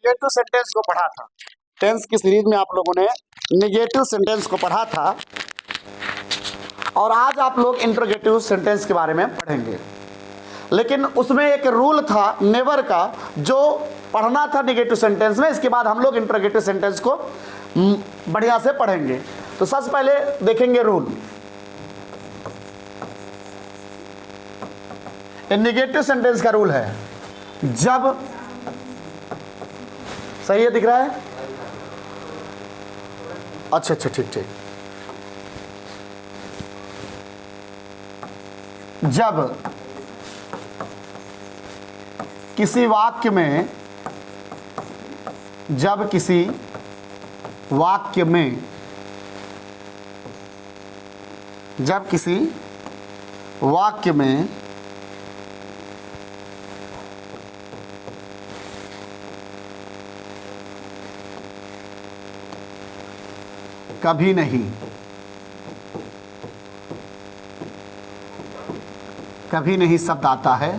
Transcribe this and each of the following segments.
Negative sentence को पढ़ा था। टेंस की सीरीज में आप लोगों ने निगेटिव सेंटेंस को पढ़ा था और आज आप लोग इंट्रोगेटिव सेंटेंस के बारे में पढ़ेंगे। लेकिन उसमें एक रूल था नेवर का जो पढ़ना था निगेटिव सेंटेंस में। इसके बाद हम लोग इंट्रोगेटिव सेंटेंस को बढ़िया से पढ़ेंगे। तो सबसे पहले देखेंगे रूल। निगेटिव सेंटेंस का रूल है, जब सही है, दिख रहा है? अच्छा ठीक ठीक। जब किसी वाक्य में जब किसी वाक्य में कभी नहीं शब्द आता है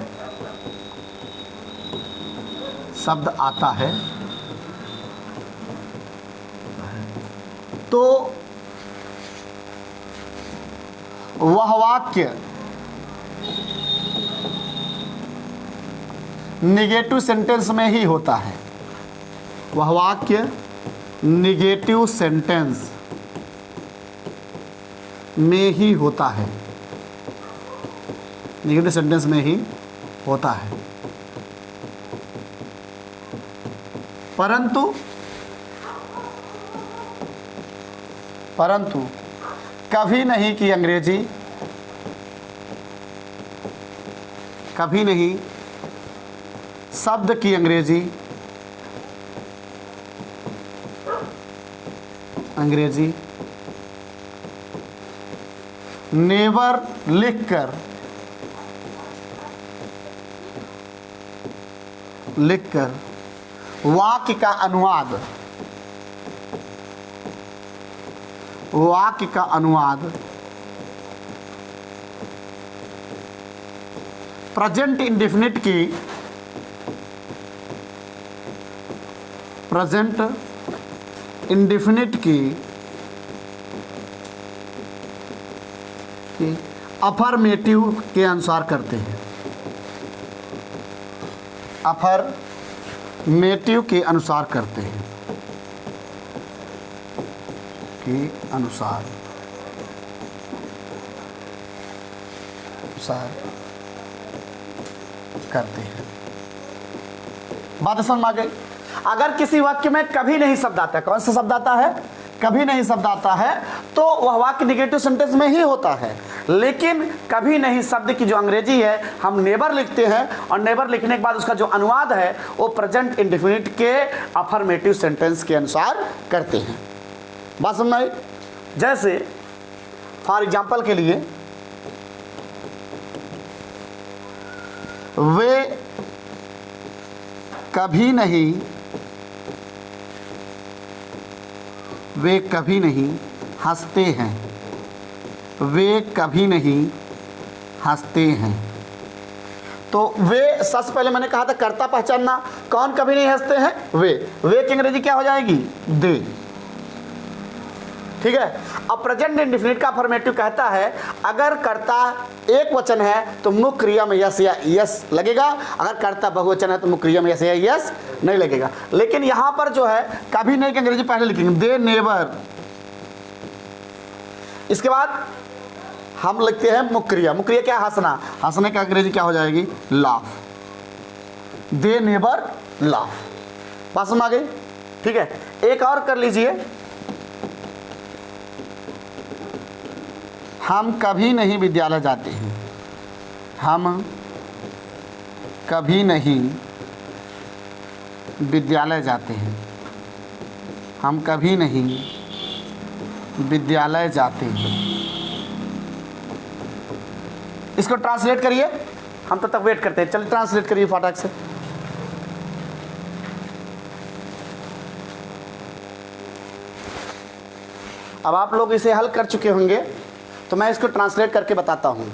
तो वह वाक्य निगेटिव सेंटेंस में ही होता है। वह वाक्य निगेटिव सेंटेंस में ही होता है। निगेटिव सेंटेंस में ही होता है। परंतु कभी नहीं कि अंग्रेजी, कभी नहीं शब्द की अंग्रेजी नेवर लिखकर वाक्य का अनुवाद प्रेजेंट इंडेफिनिट की अफर्मेटिव के अनुसार करते हैं। अफर्मेटिव के अनुसार करते हैं, बात समझ में आ गई? अगर किसी वाक्य में कभी नहीं शब्द आता है, कौन सा शब्द आता है? कभी नहीं शब्द आता है तो वह वाक्य निगेटिव सेंटेंस में ही होता है। लेकिन कभी नहीं शब्द की जो अंग्रेजी है हम नेवर लिखते हैं और नेवर लिखने के बाद उसका जो अनुवाद है वो प्रेजेंट इंडेफिनिट के अफर्मेटिव सेंटेंस के अनुसार करते हैं। बात समझ में आई? जैसे फॉर एग्जाम्पल के लिए वे कभी नहीं हंसते हैं। वे कभी नहीं हंसते हैं। तो वे सबसे पहले मैंने कहा था कर्ता पहचानना। कौन कभी नहीं हंसते हैं? वे की अंग्रेजी क्या हो जाएगी? दे। ठीक है। अब प्रेजेंट इंडेफिनिट का अफर्मेटिव कहता है अगर कर्ता एक वचन है तो मुख्य क्रिया में यस या यस लगेगा। अगर कर्ता बहुवचन है तो मुख्य क्रिया में यस या यस नहीं लगेगा। लेकिन यहां पर जो है कभी नहीं की अंग्रेजी पहले लिखेंगे दे नेवर। इसके बाद हम लिखते हैं मुख्य क्रिया। मुख्य क्रिया क्या? हंसना। हंसने का अंग्रेजी क्या हो जाएगी? लाफ। They never laugh. बात समझ आ गई? ठीक है। एक और कर लीजिए। हम कभी नहीं विद्यालय जाते हैं। हम कभी नहीं विद्यालय जाते हैं। हम कभी नहीं विद्यालय जाते हैं। इसको ट्रांसलेट करिए। हम तो तक वेट करते हैं। चलिए ट्रांसलेट करिए फटाक से। अब आप लोग इसे हल कर चुके होंगे तो मैं इसको ट्रांसलेट करके बताता हूँ।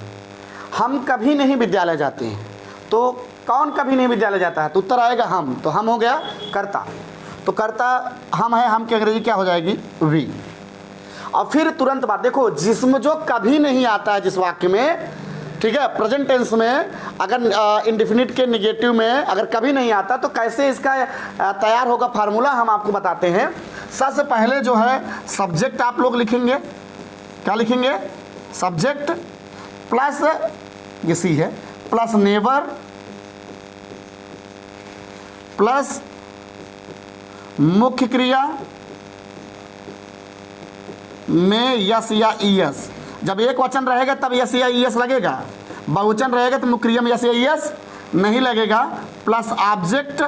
हम कभी नहीं विद्यालय जाते हैं, तो कौन कभी नहीं विद्यालय जाता है? तो उत्तर आएगा हम। तो हम हो गया कर्ता, तो कर्ता हम है, हम की अंग्रेजी क्या हो जाएगी, वी। और फिर तुरंत बाद देखो, जिस्म जो कभी नहीं आता है जिस वाक्य में, ठीक है, प्रेजेंट टेंस में, अगर इंडेफिनिट के निगेटिव में अगर कभी नहीं आता तो कैसे इसका तैयार होगा फार्मूला, हम आपको बताते हैं। सबसे पहले जो है सब्जेक्ट आप लोग लिखेंगे, क्या लिखेंगे, सब्जेक्ट प्लस ये सी है, प्लस नेवर प्लस मुख्य क्रिया में यस या ईएस। जब एक वचन रहेगा तब यस या ईएस लगेगा, बहुवचन रहेगा तो मुख्य क्रिया में यस या ईएस नहीं लगेगा, प्लस ऑब्जेक्ट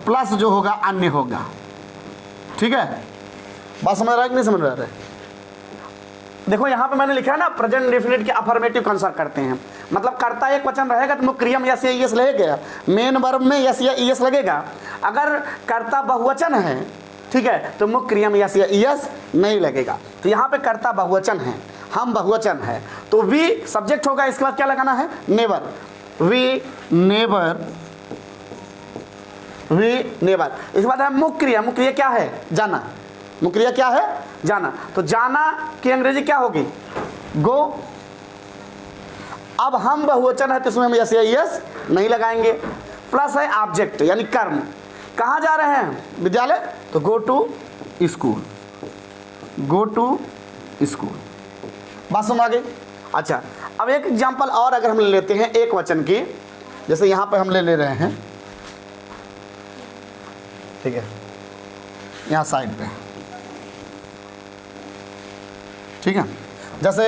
प्लस जो होगा अन्य होगा। ठीक है, बात समझ रहा है कि नहीं समझ रहा है? देखो यहाँ पे मैंने लिखा है ना, प्रेजेंट इंडेफिनिट के अफर्मेटिव कंसर्ट करते हैं, मतलब कर्ता एक वचन रहेगा तो मुख्य क्रिया में यस या ईएस लगेगा, मेन वर्ब में यस या ईएस लगेगा। अगर कर्ता बहुवचन है, ठीक है, तो मुख्य क्रिया में यस या ईएस नहीं लगेगा। तो यहाँ पे कर्ता बहुवचन है, हम बहुवचन है, तो वी सब्जेक्ट होगा, इसके बाद क्या लगाना है, never, we never, we never. इसके बाद है मुख्य क्रिया, मुख्य क्रिया क्या है, जाना, मुख्य क्रिया क्या है, जाना, तो जाना की अंग्रेजी क्या होगी, गो। अब हम बहुवचन है तो इसमें हम यस या ईएस नहीं लगाएंगे, प्लस है ऑब्जेक्ट यानी कर्म, कहाँ जा रहे हैं, विद्यालय, तो go to school, go to school. बात समझ आ गई? अच्छा, अब एक एग्जांपल और अगर हम ले लेते हैं एक वचन की, जैसे यहाँ पे हम ले रहे हैं, ठीक है, यहाँ साइड पे, ठीक है, जैसे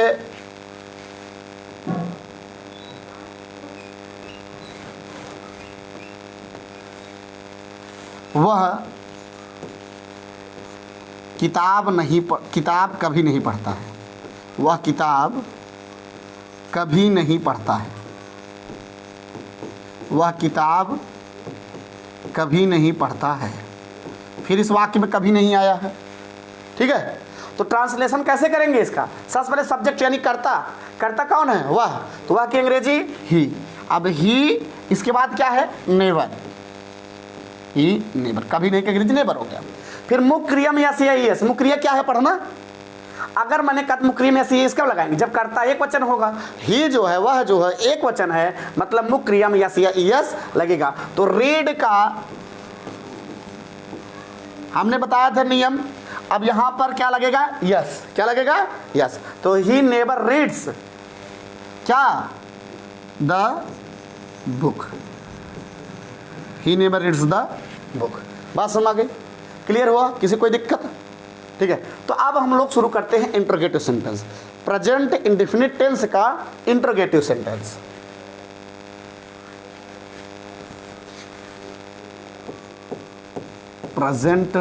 वह किताब कभी नहीं पढ़ता है, वह किताब कभी नहीं पढ़ता है, वह किताब कभी नहीं पढ़ता है। फिर इस वाक्य में कभी नहीं आया है, ठीक है, तो ट्रांसलेशन कैसे करेंगे इसका, सबसे पहले सब्जेक्ट यानी कर्ता, कर्ता कौन है, वह, तो वह की अंग्रेजी ही। अब ही, इसके बाद क्या है, नेवर, ही नेवर, कभी नहीं की अंग्रेजी नेवर हो गया। फिर मुख्य क्रिया में यस या ईएस, मुख्य क्रिया क्या है, पढ़ना। अगर मैंने कहा मुख्य क्रिया में यस या ईएस कब लगाएंगे, जब कर्ता एक वचन होगा, ही जो है वह जो है एक वचन है, मतलब मुख्य क्रिया में यस या ईएस लगेगा। तो रीड का हमने बताया था नियम, अब यहां पर क्या लगेगा, यस, क्या लगेगा, यस, तो ही नेवर रीड्स क्या, the book, he never reads the book. बात समझ आ गई, क्लियर हुआ, किसी कोई दिक्कत, ठीक है। तो अब हम लोग शुरू करते हैं interrogative sentence, present indefinite tense का interrogative sentence. Present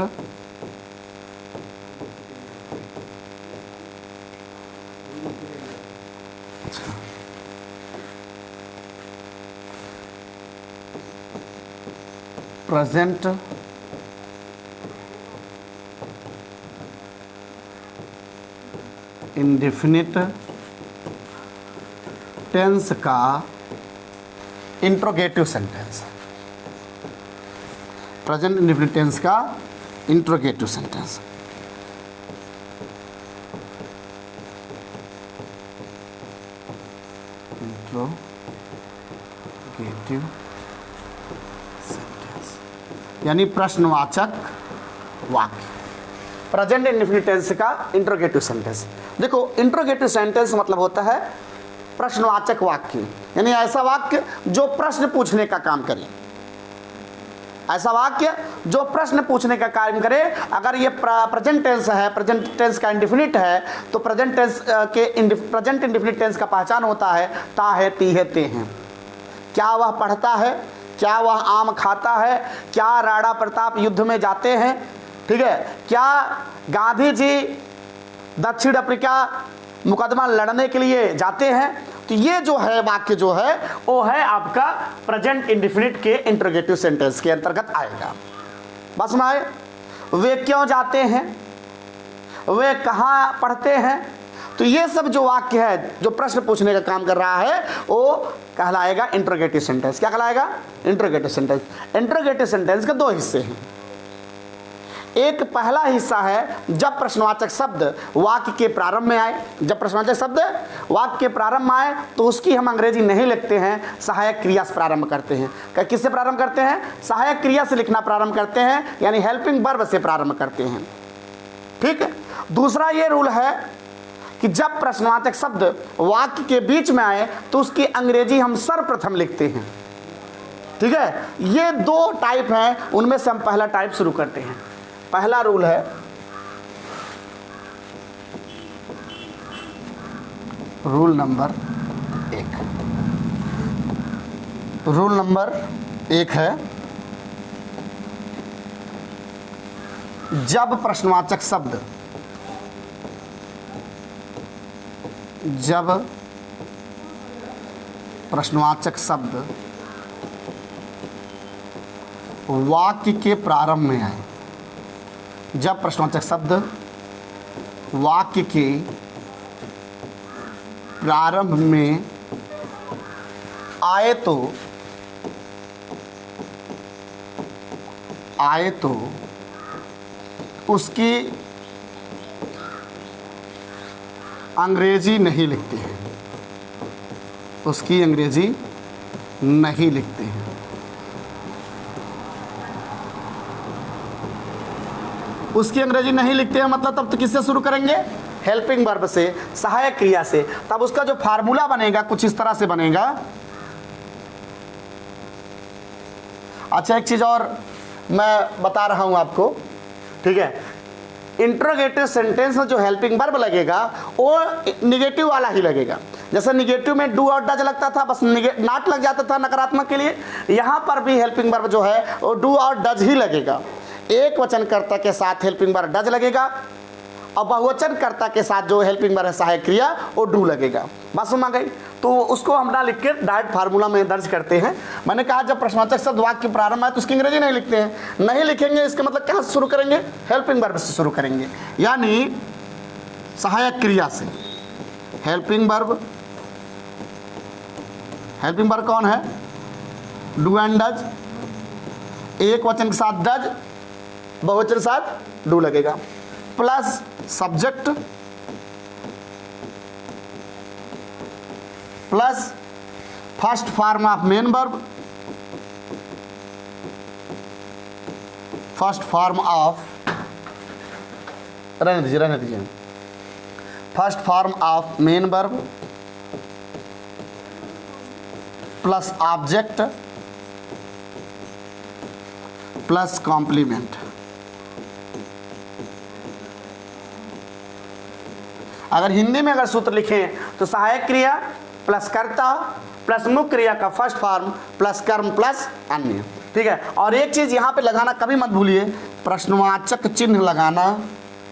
present indefinite tense का interrogative sentence, present indefinite tense का इंट्रोगेटिव सेंटेंस। इंट्रोगेटिव सेंटेंस यानी प्रश्नवाचक वाक्य, प्रेजेंट इंडेफिनिट टेंस का इंट्रोगेटिव सेंटेंस। देखो, इंट्रोगेटिव सेंटेंस मतलब होता है प्रश्नवाचक वाक्य, यानी ऐसा वाक्य जो प्रश्न पूछने का काम करे, ऐसा वाक्य जो प्रश्न पूछने का काम करे। अगर ये प्रेजेंट टेंस है, प्रेजेंट टेंस का इंडेफिनिट है, तो प्रेजेंट टेंस के प्रेजेंट इंडेफिनिट टेंस का पहचान होता है ता है, ती है, ते हैं। क्या वह पढ़ता है, क्या वह आम खाता है, क्या राणा प्रताप युद्ध में जाते हैं, ठीक है, क्या गांधी जी दक्षिण अफ्रीका मुकदमा लड़ने के लिए जाते हैं। तो ये जो है वाक्य जो है वो है आपका प्रेजेंट इंडेफिनिट के इंट्रोगेटिव सेंटेंस के अंतर्गत आएगा। बस में वे क्यों जाते हैं, वे कहाँ पढ़ते हैं, तो ये सब जो वाक्य है जो प्रश्न पूछने का काम कर रहा है वो कहलाएगा इंटरोगेटिव सेंटेंस। क्या कहलाएगा? Interrogative sentence. इंटरोगेटिव सेंटेंस के दो हिस्से हैं। एक पहला हिस्सा है जब प्रश्नवाचक शब्द वाक्य के प्रारंभ में आए। जब प्रश्नवाचक शब्द वाक्य के प्रारंभ में आए तो उसकी हम अंग्रेजी नहीं लिखते हैं, सहायक क्रिया से प्रारंभ करते हैं। किससे प्रारंभ करते हैं? सहायक क्रिया से लिखना प्रारंभ करते हैं, यानी हेल्पिंग वर्ब से प्रारंभ करते हैं। ठीक है। दूसरा ये रूल है कि जब प्रश्नवाचक शब्द वाक्य के बीच में आए तो उसकी अंग्रेजी हम सर्वप्रथम लिखते हैं। ठीक है। ये दो टाइप हैं, उनमें से हम पहला टाइप शुरू करते हैं। पहला रूल है, रूल नंबर 1। रूल नंबर 1 है जब प्रश्नवाचक शब्द वाक्य के प्रारंभ में आए। जब प्रश्नवाचक शब्द वाक्य के प्रारंभ में आए तो उसकी अंग्रेजी नहीं लिखते हैं। उसकी अंग्रेजी नहीं लिखते हैं। उसकी अंग्रेजी नहीं लिखते हैं मतलब तब तो किससे शुरू करेंगे? हेल्पिंग वर्ब से, सहायक क्रिया से। तब उसका जो फार्मूला बनेगा कुछ इस तरह से बनेगा। अच्छा, एक चीज और मैं बता रहा हूं आपको। ठीक है। इंट्रोगेटिव सेंटेंस में जो हेल्पिंग वर्ब लगेगा वो निगेटिव वाला ही लगेगा। जैसे निगेटिव में डू और डज लगता था, बस नॉट लग जाता था नकारात्मक के लिए। यहां पर भी हेल्पिंग वर्ब जो है वो डू और डज ही लगेगा। एक वचनकर्ता के साथ हेल्पिंग वर्ब डज लगेगा और बहुवचनकर्ता के साथ जो हेल्पिंग वर्ब है सहायक क्रिया वो डू लगेगा। बात समझ गई? तो उसको हम ना लिख के डायरेक्ट फार्मूला में दर्ज करते हैं। मैंने कहा जब प्रश्नवाचक शब्द वाक्य प्रारंभ है तो उसकी अंग्रेजी नहीं लिखते हैं। नहीं लिखेंगे इसका मतलब क्या शुरू करेंगे? हेल्पिंग वर्ब से शुरू करेंगे, यानी सहायक क्रिया से। हेल्पिंग वर्ब कौन है? Do and does. एक वचन के साथ डज, बहुवचन के साथ डू लगेगा, plus subject plus first form of main verb, first form of रहने दीजिए first form of main verb plus object plus complement. अगर हिंदी में अगर सूत्र लिखें तो सहायक क्रिया प्लस कर्ता प्लस मुख्य क्रिया का फर्स्ट फॉर्म प्लस कर्म प्लस अन्य। ठीक है। और एक चीज यहां पे लगाना कभी मत भूलिए, प्रश्नवाचक चिन्ह लगाना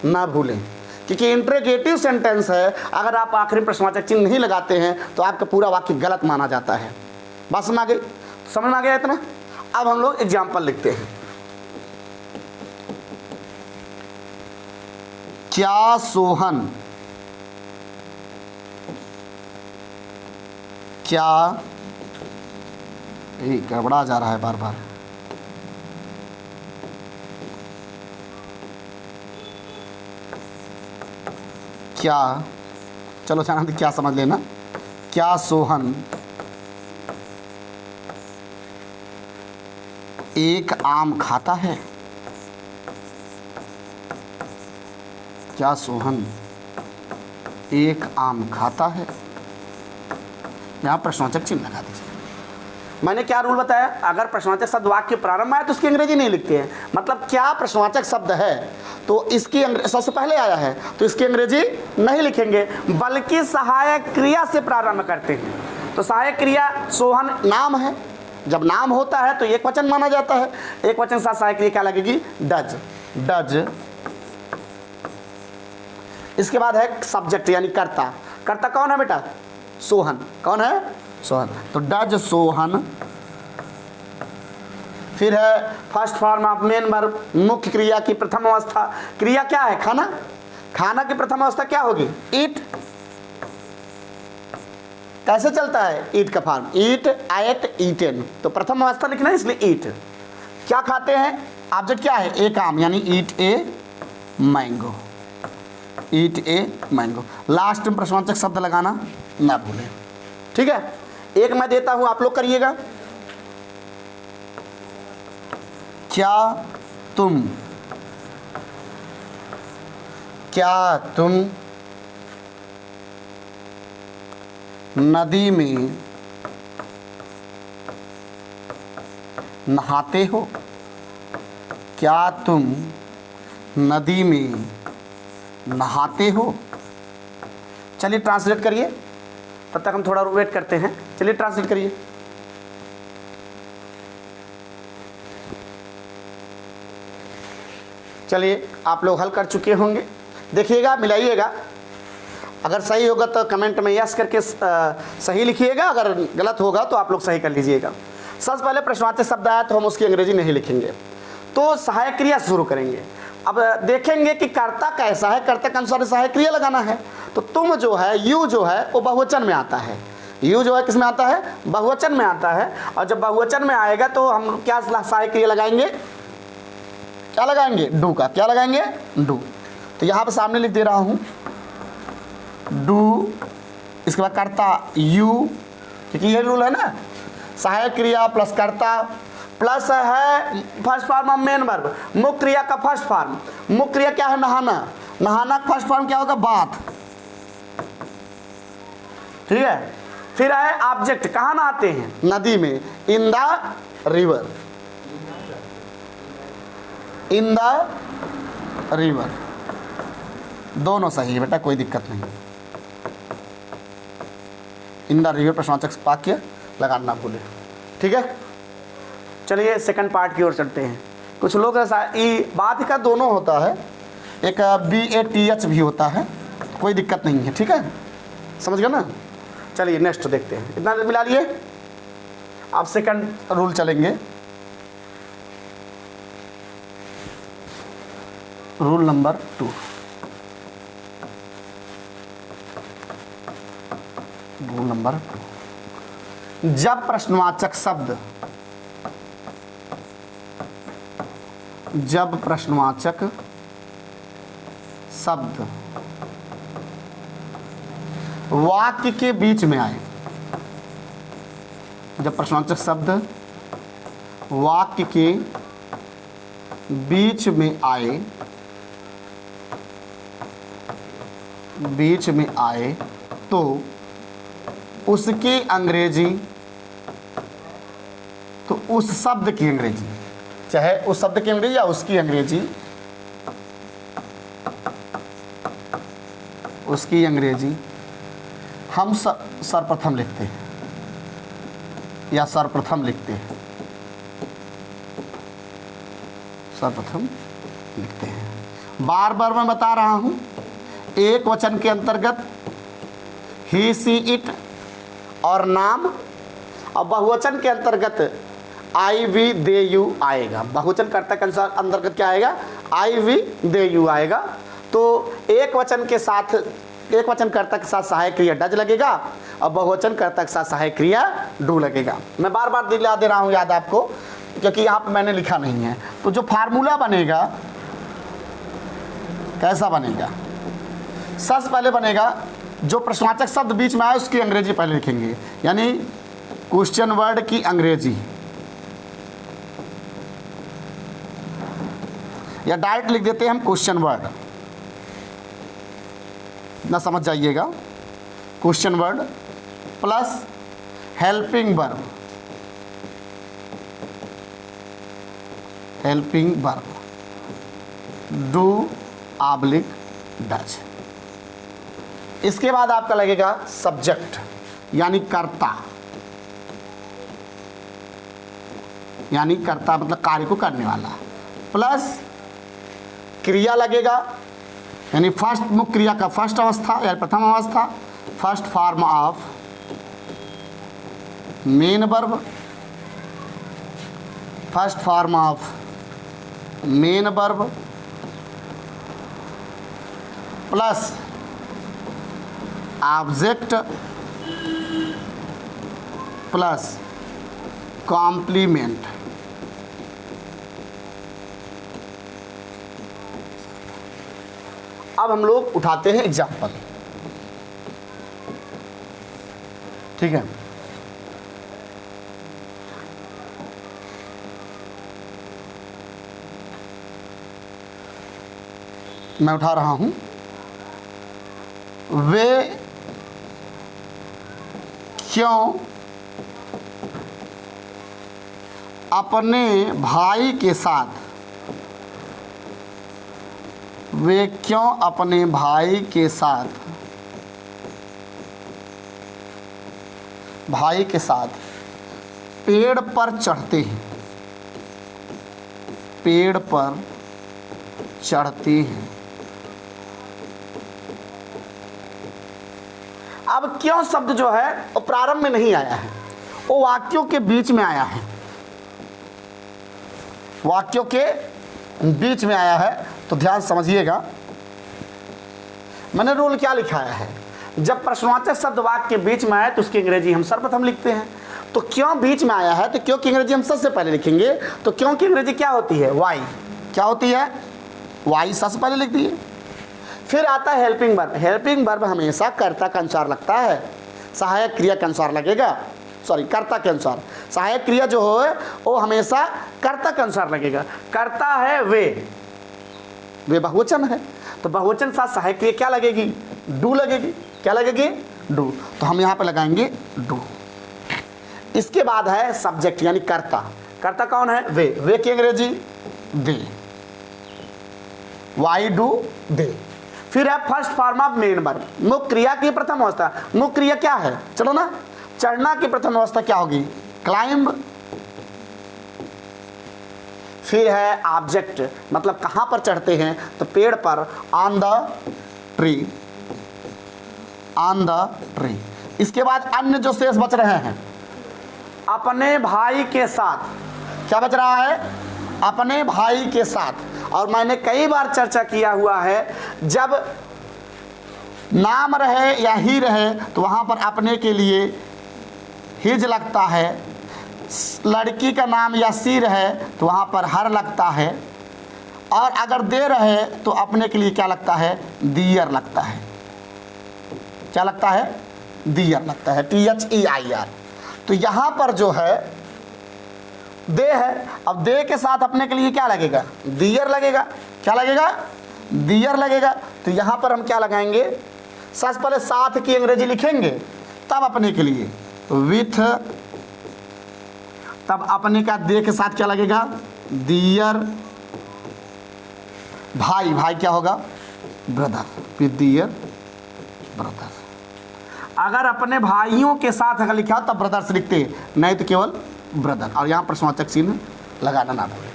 ना भूलें, क्योंकि इंटरोगेटिव सेंटेंस है। अगर आप आखिरी प्रश्नवाचक चिन्ह नहीं लगाते हैं तो आपका पूरा वाक्य गलत माना जाता है। बात समझ आ गई? समझ में आ गया इतना? अब हम लोग एग्जाम्पल लिखते हैं। क्या सोहन गड़बड़ा जा रहा है बार बार। क्या, चलो चाणक्य क्या समझ लेना। क्या सोहन एक आम खाता है? क्या सोहन एक आम खाता है? यहाँ प्रश्नवाचक चिन्ह लगा दीजिए। मैंने क्या रूल बताया? अगर प्रश्नवाचक शब्द वाक्य प्रारंभ आए तो उसकी अंग्रेजी नहीं लिखते हैं। मतलब क्या प्रश्नवाचक शब्द है तो इसकी सबसे पहले आया है तो इसकी अंग्रेजी नहीं लिखेंगे, बल्कि सहायक क्रिया से प्रारंभ करते हैं। तो सहायक क्रिया सोहन नाम है, जब नाम होता है तो एक वचन माना जाता है। एक वचन के साथ सहायक क्रिया क्या लगेगी? डज। डज। इसके बाद है सब्जेक्ट यानी कर्ता। कर्ता कौन है बेटा? सोहन। कौन है? सोहन। तो डज सोहन। फिर है first form of main verb, मुख्य क्रिया की प्रथम अवस्था। क्रिया क्या है? खाना। खाना की प्रथम अवस्था क्या होगी? ईट। कैसे चलता है? ईट का फॉर्म, ईट, एट, ईटेन। तो प्रथम अवस्था लिखना है इसलिए ईट। क्या खाते हैं? ऑब्जेक्ट क्या है? एक आम, यानी eat a mango, eat a mango. Last में प्रश्नवाचक शब्द लगाना ना भूलें, ठीक है। एक मैं देता हूं, आप लोग करिएगा। क्या तुम नदी में नहाते हो? क्या तुम नदी में नहाते हो? चलिए ट्रांसलेट करिए, तब तक हम थोड़ा वेट करते हैं। चलिए ट्रांसलेट करिए। चलिए, आप लोग हल कर चुके होंगे, देखिएगा, मिलाइएगा। अगर सही होगा तो कमेंट में यस करके सही लिखिएगा, अगर गलत होगा तो आप लोग सही कर लीजिएगा। सबसे पहले प्रश्नवाचक शब्द आया तो हम उसकी अंग्रेजी नहीं लिखेंगे, तो सहायक क्रिया शुरू करेंगे। अब देखेंगे कि कर्ता कैसा है, कर्ता के अनुसार सहायक क्रिया लगाना है। तो तुम जो है, यू जो है वो बहुवचन में आता है। यू जो है किस में आता है? बहुवचन में आता है। और जब बहुवचन में आएगा तो हम क्या सहायक क्रिया लगाएंगे? क्या लगाएंगे? डू का। क्या लगाएंगे? डू। तो यहाँ पर सामने लिख दे रहा हूँ डू, इसके बाद कर्ता यू, क्योंकि ये रूल है ना, सहायक क्रिया प्लस कर्ता प्लस है first form of main verb, मुख्य क्रिया का फर्स्ट फॉर्म। मुख्य क्रिया क्या है? नहाना। नहाना का फर्स्ट फॉर्म क्या होगा? बाथ, ठीक है। फिर है ऑब्जेक्ट, कहाँ नहाते हैं? नदी में, in the river, in the river. दोनों सही है बेटा, कोई दिक्कत नहीं। इन द रिवर प्रश्नवाचक वाक्य लगाना भूले, ठीक है। चलिए सेकंड पार्ट की ओर चलते हैं। कुछ लोग ऐसा बात का दोनों होता है, एक BATH भी होता है, कोई दिक्कत नहीं है, ठीक है, समझ गए ना। चलिए नेक्स्ट देखते हैं। इतना मिला लिए, अब सेकंड रूल चलेंगे। Rule number 2। रूल नंबर 2, जब प्रश्नवाचक शब्द वाक्य के बीच में आए, जब प्रश्नवाचक शब्द वाक्य के बीच में आए तो उसकी अंग्रेजी, तो उस शब्द की अंग्रेजी, चाहे उस शब्द की अंग्रेजी या उसकी अंग्रेजी हम सर्वप्रथम लिखते हैं या सर्वप्रथम लिखते हैं, सर्वप्रथम लिखते हैं। बार बार मैं बता रहा हूं, एक वचन के अंतर्गत ही, सी, इट और नाम, और बहुवचन के अंतर्गत आई, वी, दे, यू आएगा। बहुवचन कर्ता के अनुसार अंतर्गत क्या आएगा? आई, वी, दे, यू आएगा। तो एक वचन कर्ता के साथ सहायक क्रिया डज लगेगा और बहुवचन कर्ता के साथ सहायक क्रिया डू लगेगा। मैं बार बार दिला दे रहा हूँ याद आपको, क्योंकि यहाँ पे मैंने लिखा नहीं है। तो जो फार्मूला बनेगा कैसा बनेगा? सबसे पहले बनेगा, जो प्रश्नवाचक शब्द बीच में आए उसकी अंग्रेजी पहले लिखेंगे, यानी क्वेश्चन वर्ड की अंग्रेजी, या डायरेक्ट लिख देते हैं हम क्वेश्चन वर्ड, ना समझ जाइएगा। Question word plus helping verb, do oblique does. इसके बाद आपका लगेगा सब्जेक्ट, यानी कर्ता, मतलब कार्य को करने वाला, प्लस क्रिया लगेगा, यानी फर्स्ट मुख्य क्रिया का फर्स्ट अवस्था या प्रथम अवस्था, first form of main verb, first form of main verb, plus object plus complement. अब हम लोग उठाते हैं एग्जाम्पल, ठीक है। मैं उठा रहा हूं, वे क्यों अपने भाई के साथ, वे क्यों अपने भाई के साथ, भाई के साथ पेड़ पर चढ़ते हैं, पेड़ पर चढ़ते हैं। अब क्यों शब्द जो है वो प्रारंभ में नहीं आया है, वो वाक्यों के बीच में आया है, वाक्यों के बीच में आया है। तो ध्यान समझिएगा, मैंने रूल क्या लिखाया है, जब प्रश्नवाचक शब्द वाक्य के बीच में आए तो उसकी अंग्रेजी हम सर्वप्रथम लिखते हैं। तो क्यों बीच में आया है, तो क्यों की अंग्रेजी हम सबसे पहले लिखेंगे। तो क्यों की अंग्रेजी क्या होती है, वाई। क्या होती है, वाई सबसे पहले लिख दिए। फिर आता है हेल्पिंग वर्ब। हेल्पिंग वर्ब हमेशा कर्ता के अनुसार लगता है, सहायक क्रिया के अनुसार लगेगा, सॉरी कर्ता के अनुसार। सहायक क्रिया जो हो वो हमेशा कर्ता के अनुसार लगेगा। कर्ता है वे बहुवचन है, तो बहुवचन के साथ सहायक क्रिया क्या लगेगी, डू लगेगी। क्या लगेगी, डू। तो हम यहाँ पे लगाएंगे डू। इसके बाद है सब्जेक्ट यानी कर्ता। कर्ता कौन है, वे की अंग्रेजी दे, वाई डू दे। फिर है first form of main verb, मुख्य क्रिया की प्रथम अवस्था। मुख्य क्रिया क्या है, चलो ना, चढ़ना की प्रथम अवस्था क्या होगी, क्लाइंब। फिर है ऑब्जेक्ट, मतलब कहां पर चढ़ते हैं, तो पेड़ पर, on the tree, on the tree. इसके बाद अन्य जो शेष बच रहे हैं, अपने भाई के साथ। क्या बच रहा है, अपने भाई के साथ। और मैंने कई बार चर्चा किया हुआ है, जब नाम रहे या ही रहे तो वहां पर अपने के लिए हिज लगता है। लड़की का नाम या सी रहे तो वहां पर हर लगता है। और अगर दे रहे तो अपने के लिए क्या लगता है, दियर लगता है। क्या लगता है, दियर लगता है, THEIR। तो यहां पर जो है दे है, अब दे के साथ अपने के लिए क्या लगेगा, दियर लगेगा। क्या लगेगा, दियर लगेगा। तो यहां पर हम क्या लगाएंगे, सबसे पहले साथ की अंग्रेजी लिखेंगे, तब अपने के लिए विथ, तब अपने का दे के साथ क्या लगेगा, दियर। भाई, भाई क्या होगा, ब्रदर, विथ दियर ब्रदर। अगर अपने भाइयों के साथ अगर लिखा तब ब्रदर्स लिखते, नहीं तो केवल ब्रदर। और यहाँ प्रश्नवाचक चिन्ह लगाना ना भूलें,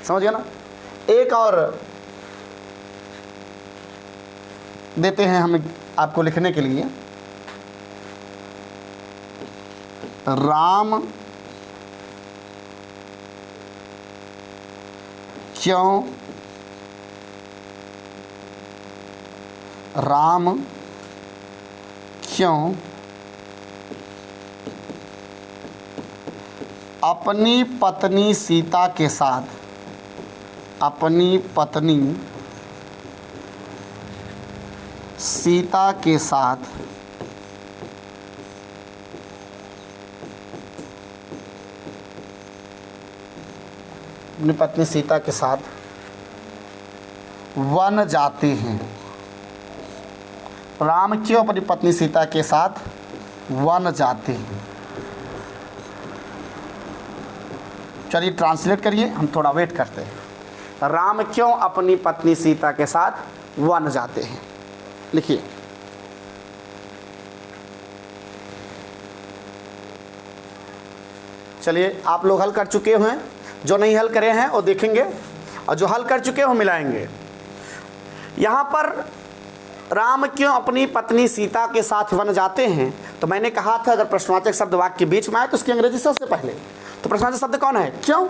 समझ गया ना। एक और देते हैं हम आपको लिखने के लिए, राम क्यों, राम क्यों अपनी पत्नी सीता के साथ, अपनी पत्नी सीता के साथ अपनी पत्नी सीता के साथ वन जाते हैं। राम क्यों अपनी पत्नी सीता के साथ वन जाते हैं। चलिए ट्रांसलेट करिए, हम थोड़ा वेट करते हैं। राम क्यों अपनी पत्नी सीता के साथ वन जाते हैं, लिखिए। चलिए आप लोग हल कर चुके हैं, जो नहीं हल करे हैं वो देखेंगे, और जो हल कर चुके हैं वो मिलाएंगे। यहाँ पर राम क्यों अपनी पत्नी सीता के साथ वन जाते हैं, तो मैंने कहा था अगर प्रश्नवाचक शब्द वाक्य के बीच में आए तो उसकी अंग्रेजी सबसे पहले। तो प्रश्नवाचक शब्द कौन है, क्यों।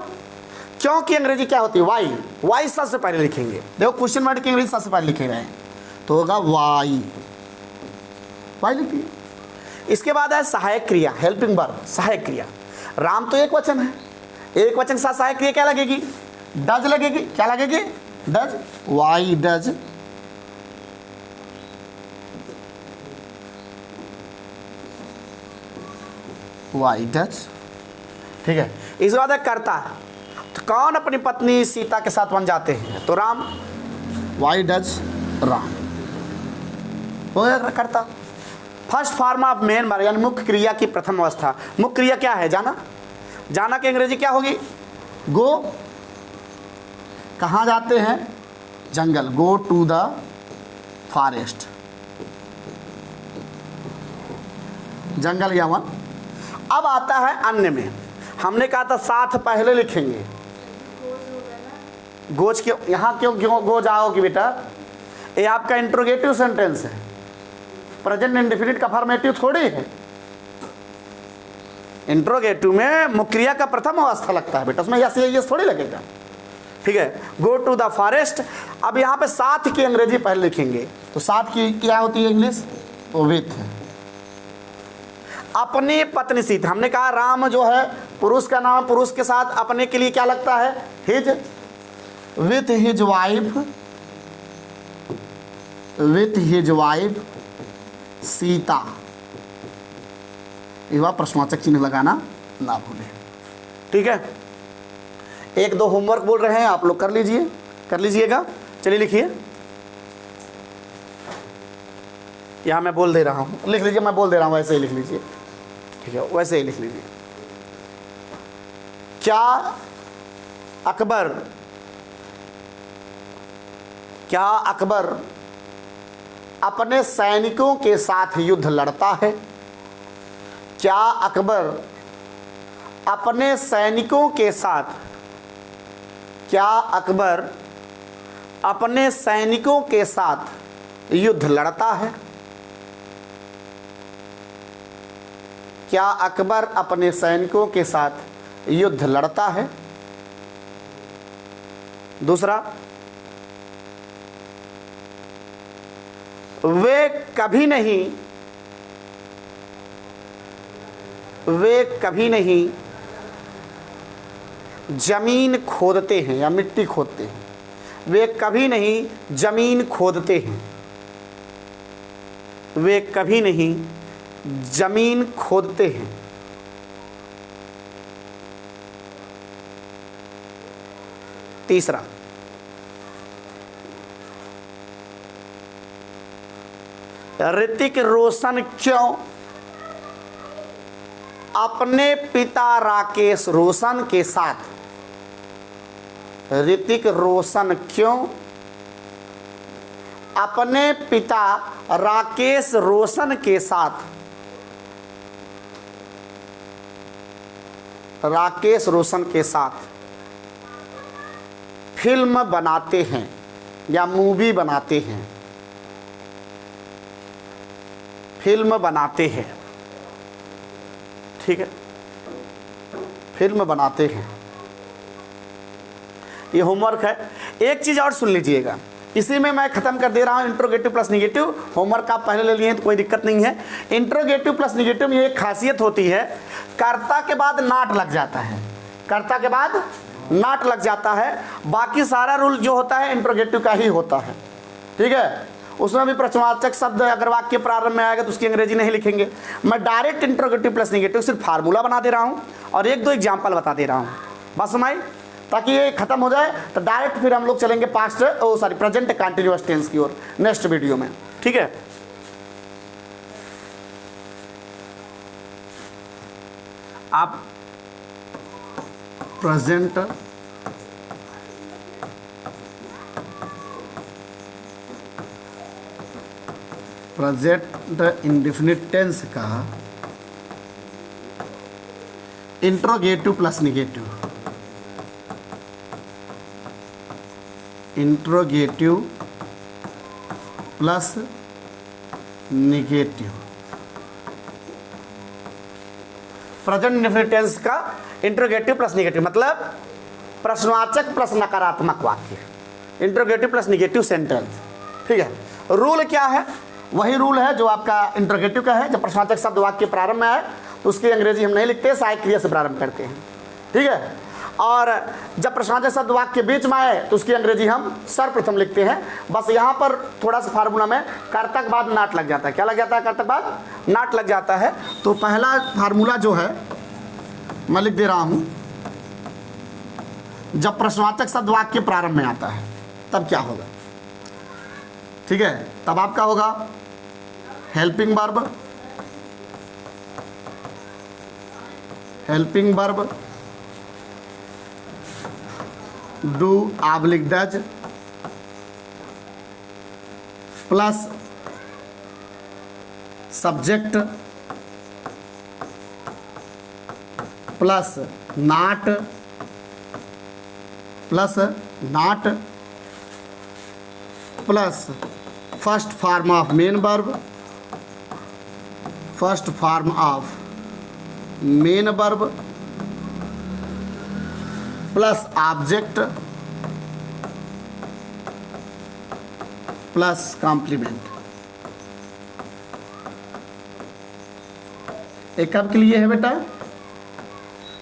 क्यों की अंग्रेजी क्या होती है, वाई। वाई सबसे पहले लिखेंगे, देखो क्वेश्चन मार्क की अंग्रेजी सबसे पहले लिखे गए हैं, तो होगा वाई, वाई लिखिए। इसके बाद है सहायक क्रिया, हेल्पिंग वर्ब, सहायक क्रिया। राम तो एक वचन है, एक वचन के साथ सहायक क्रिया क्या लगेगी? डज लगेगी। क्या लगेगी? Does. Why does, why does, ठीक है। इसके बाद है कर्ता, तो कौन अपनी पत्नी सीता के साथ वन जाते हैं? तो राम, वाई डज राम, हो गया कर्ता। First form of main verb यानी मुख्य क्रिया की प्रथम अवस्था। मुख्य क्रिया क्या है? जाना। जाना की अंग्रेजी क्या होगी? गो। कहाँ जाते हैं? जंगल, गो टू द फॉरेस्ट, जंगल या वन। अब आता है अन्य में, हमने कहा था साथ पहले लिखेंगे। गोज क्यों यहाँ क्यों गोज आओगी बेटा? ये आपका इंट्रोगेटिव सेंटेंस है, प्रेजेंट इंडेफिनिट का फॉर्मेटिव थोड़ी है। इंट्रोगेटिव में मुख्य क्रिया का प्रथम अवस्था लगता है बेटा, उसमें यस यस थोड़ी लगेगा, ठीक है। Go to the forest. अब यहाँ पे साथ की अंग्रेजी पहले लिखेंगे, तो साथ की क्या होती है इंग्लिश? विथ। अपनी पत्नी सीता, हमने कहा राम जो है पुरुष का नाम, पुरुष के साथ अपने के लिए क्या लगता है? His. With his wife, with his wife Sita. यह प्रश्नवाचक चिन्ह लगाना ना भूलें, ठीक है। एक दो होमवर्क बोल रहे हैं, आप लोग कर लीजिए, कर लीजिएगा। चलिए लिखिए, यहां मैं बोल दे रहा हूं, लिख लीजिए, मैं बोल दे रहा हूं, वैसे ही लिख लीजिए, ठीक है, वैसे ही लिख लीजिए। क्या अकबर, क्या अकबर अपने सैनिकों के साथ युद्ध लड़ता है? क्या अकबर अपने सैनिकों के साथ, क्या अकबर अपने सैनिकों के साथ युद्ध लड़ता है? क्या अकबर अपने सैनिकों के साथ युद्ध लड़ता है? दूसरा, वे कभी नहीं, वे कभी नहीं जमीन खोदते हैं या मिट्टी खोदते हैं। वे कभी नहीं जमीन खोदते हैं, वे कभी नहीं जमीन खोदते हैं। तीसरा, ऋतिक रोशन क्यों अपने पिता राकेश रोशन के साथ, ऋतिक रोशन क्यों अपने पिता राकेश रोशन के साथ, राकेश रोशन के साथ फिल्म बनाते हैं या मूवी बनाते हैं, फिल्म बनाते हैं, ठीक है, फिल्म बनाते हैं। ये होमवर्क है। एक चीज और सुन लीजिएगा, इसी में मैं खत्म कर दे रहा हूं इंट्रोगेटिव प्लस निगेटिव। होमवर्क आप पहले ले लिए तो कोई दिक्कत नहीं है। इंट्रोगेटिव प्लस निगेटिव में एक खासियत होती है, कर्ता के बाद नाट लग जाता है, कर्ता के बाद नाट लग जाता है। बाकी सारा रूल जो होता है इंट्रोगेटिव का ही होता है, ठीक है। उसमें भी प्रश्नवाचक शब्द अगर वाक्य प्रारंभ में आएगा तो उसकी अंग्रेजी नहीं लिखेंगे। मैं डायरेक्ट इंट्रोगेटिव प्लस निगेटिव सिर्फ फार्मूला बना दे रहा हूं और एक दो एग्जाम्पल बता दे रहा हूं, बस सुनाई, ताकि ये खत्म हो जाए। तो डायरेक्ट फिर हम लोग चलेंगे पास्ट प्रेजेंट कंटिन्यूअस टेंस की ओर नेक्स्ट वीडियो में, ठीक है। आप प्रेजेंट इंडेफिनिट टेंस का interrogative plus negative, interrogative plus negative, present indefinite tense का इंट्रोगेटिव प्लस निगेटिव मतलब प्रश्नवाचक प्लस नकारात्मक वाक्य, इंट्रोगेटिव प्लस निगेटिव सेंटेंस, ठीक है। रूल क्या है? वही रूल है जो आपका इंटरोगेटिव का है। जब प्रश्नवाचक शब्द वाक्य के प्रारंभ में आए तो उसकी अंग्रेजी हम नहीं लिखते, सहायक क्रिया से प्रारंभ करते हैं, ठीक है। और जब प्रश्नवाचक शब्द वाक्य के बीच में आए तो उसकी अंग्रेजी हम सर्वप्रथम लिखते हैं। बस यहाँ पर थोड़ा सा फार्मूला में कर्ता बाद नाट लग जाता है। क्या लग जाता है? कर्ता बाद नाट लग जाता है। तो पहला फार्मूला जो है मैं लिख दे रहा हूँ, जब प्रश्नवाचक शब्द वाक्य के प्रारंभ में आता है तब क्या होगा, ठीक है। तब आपका होगा helping verb, helping verb do oblique does plus subject plus not plus first form of main verb, first form of main verb plus object plus complement. एक कब के लिए है बेटा?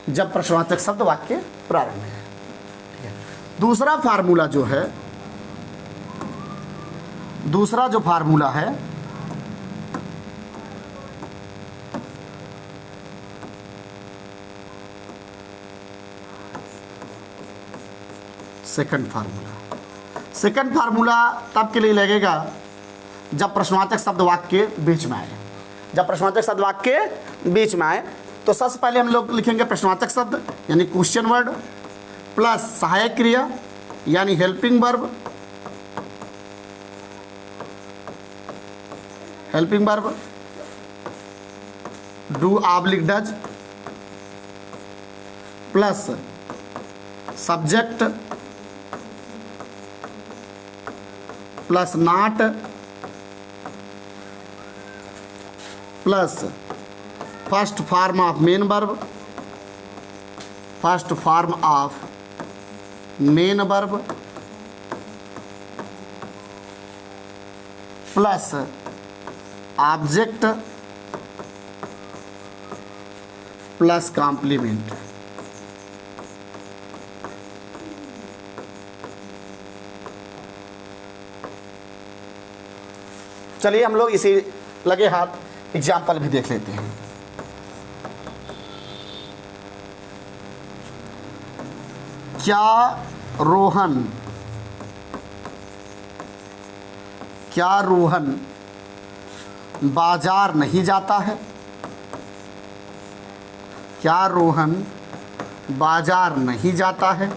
जब प्रश्नवाचक शब्द वाक्य प्रारंभ में है। दूसरा फार्मूला जो है, दूसरा जो फार्मूला है सेकंड फार्मूला तब के लिए लगेगा जब प्रश्नवाचक शब्द वाक्य के बीच में आए। जब प्रश्नवाचक शब्द वाक्य के बीच में आए तो सबसे पहले हम लोग लिखेंगे प्रश्नवाचक शब्द यानी क्वेश्चन वर्ड प्लस सहायक क्रिया यानी helping verb, do oblique does plus subject plus not plus first form of main verb, first form of main verb plus object plus complement. चलिए हम लोग इसी लगे हाथ एग्जाम्पल भी देख लेते हैं। क्या रोहन बाजार नहीं जाता है? क्या रोहन बाजार नहीं जाता है?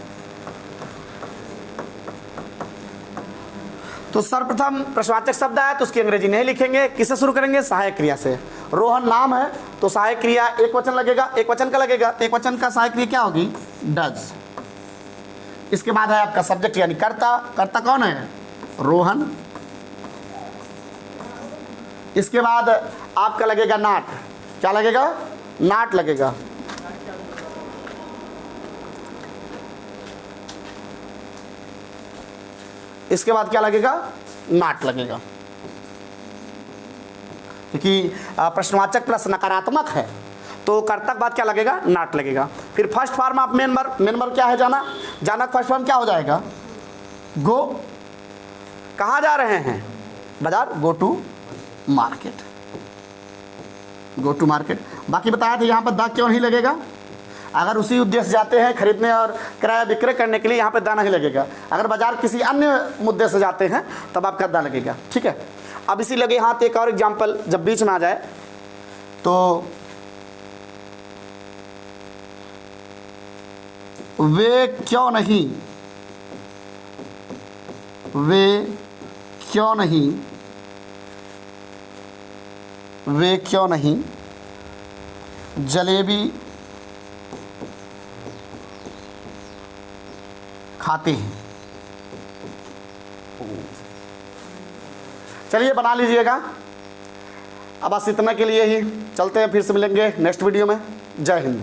तो सर्वप्रथम प्रश्नवाचक शब्द आया तो उसकी अंग्रेजी नहीं लिखेंगे, किससे शुरू करेंगे? सहायक क्रिया से। रोहन नाम है तो सहायक क्रिया एक वचन लगेगा, एक वचन का लगेगा तो एक वचन का सहायक क्रिया क्या होगी? डज। इसके बाद है आपका सब्जेक्ट यानी कर्ता। कर्ता कौन है? रोहन। इसके बाद आपका लगेगा नॉट। क्या लगेगा? नॉट लगेगा। इसके बाद क्या लगेगा? नॉट लगेगा, क्योंकि प्रश्नवाचक प्लस नकारात्मक है तो कर्ता के बाद क्या लगेगा? नॉट लगेगा। फिर first form of main verb. Main verb क्या है? जाना। जाना फर्स्ट फॉर्म क्या हो जाएगा? गो। कहाँ जा रहे हैं? बाजार। Go to market, go to market. बाकी बताया था यहाँ पर दा क्यों नहीं लगेगा? अगर उसी उद्देश्य जाते हैं खरीदने और क्रय विक्रय करने के लिए, यहाँ पे दा नहीं लगेगा। अगर बाजार किसी अन्य मुद्दे से जाते हैं तब आपका दा लगेगा, ठीक है। अब इसी लगे हाथ एक और एग्जाम्पल जब बीच में आ जाए तो वे क्यों नहीं जलेबी खाते हैं? चलिए बना लीजिएगा। अब बस इतना के लिए ही, चलते हैं, फिर से मिलेंगे नेक्स्ट वीडियो में। जय हिंद।